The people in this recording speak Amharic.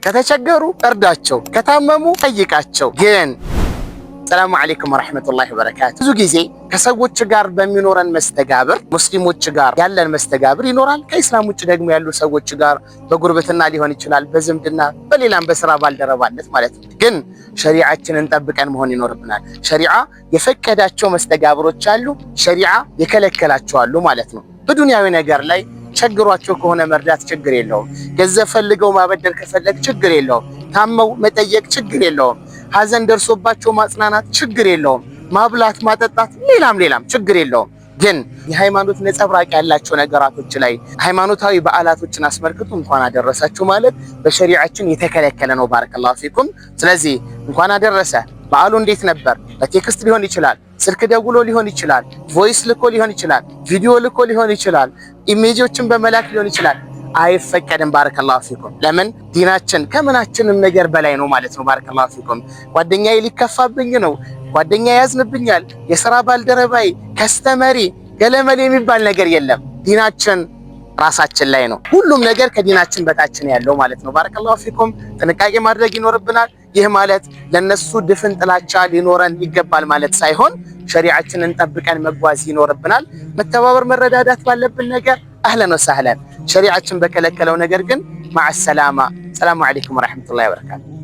ከተቸገሩ እርዳቸው፣ ከታመሙ ጠይቃቸው። ግን ሰላሙ አለይኩም ወራህመቱላሂ ወበረካቱ። ብዙ ጊዜ ከሰዎች ጋር በሚኖረን መስተጋብር ሙስሊሞች ጋር ያለን መስተጋብር ይኖራል። ከኢስላም ውጭ ደግሞ ያሉ ሰዎች ጋር በጉርብትና ሊሆን ይችላል፣ በዝምድና በሌላም በስራ ባልደረባነት ማለት ነው። ግን ሸሪዓችንን ጠብቀን መሆን ይኖርብናል። ሸሪዓ የፈቀዳቸው መስተጋብሮች አሉ፣ ሸሪዓ የከለከላቸው አሉ ማለት ነው። በዱንያዊ ነገር ላይ ቸግሯቸው ከሆነ መርዳት ችግር የለውም። ገንዘብ ፈልገው ማበደር ከፈለግ ችግር የለውም። ታመው መጠየቅ ችግር የለውም። ሀዘን ደርሶባቸው ማጽናናት ችግር የለውም። ማብላት ማጠጣት፣ ሌላም ችግር የለውም። ግን የሃይማኖት ነጸብራቅ ያላቸው ነገራቶች ላይ ሃይማኖታዊ በዓላቶችን አስመልክቶ እንኳን አደረሳችሁ ማለት በሸሪዓችን የተከለከለ ነው። ባረከላሁ ፊኩም። ስለዚህ እንኳን አደረሰ። በዓሉ እንዴት ነበር? በቴክስት ሊሆን ይችላል፣ ስልክ ደውሎ ሊሆን ይችላል፣ ቮይስ ልኮ ሊሆን ይችላል፣ ቪዲዮ ልኮ ሊሆን ይችላል፣ ኢሜጆችን በመላክ ሊሆን ይችላል። አይፈቀድም። ባረከላሁ ፊኩም። ለምን? ዲናችን ከምናችንም ነገር በላይ ነው ማለት ነው። ባረከላሁ ፊኩም። ጓደኛዬ ሊከፋብኝ ነው፣ ጓደኛዬ ያዝንብኛል፣ የሥራ ባልደረባይ፣ ከስተመሪ፣ ገለመል የሚባል ነገር የለም። ዲናችን ራሳችን ላይ ነው። ሁሉም ነገር ከዲናችን በታችን ያለው ማለት ነው። ባረከላሁ ፊኩም። ጥንቃቄ ማድረግ ይኖርብናል። ይህ ማለት ለነሱ ድፍን ጥላቻ ሊኖረን ይገባል ማለት ሳይሆን ሸሪዓችንን ጠብቀን መጓዝ ይኖርብናል። መተባበር፣ መረዳዳት ባለብን ነገር አህለን ወሰህለን። ሸሪዓችን በከለከለው ነገር ግን ማዕ ሰላማ። ሰላሙ አለይኩም ወራህመቱላሂ ወበረካቱ።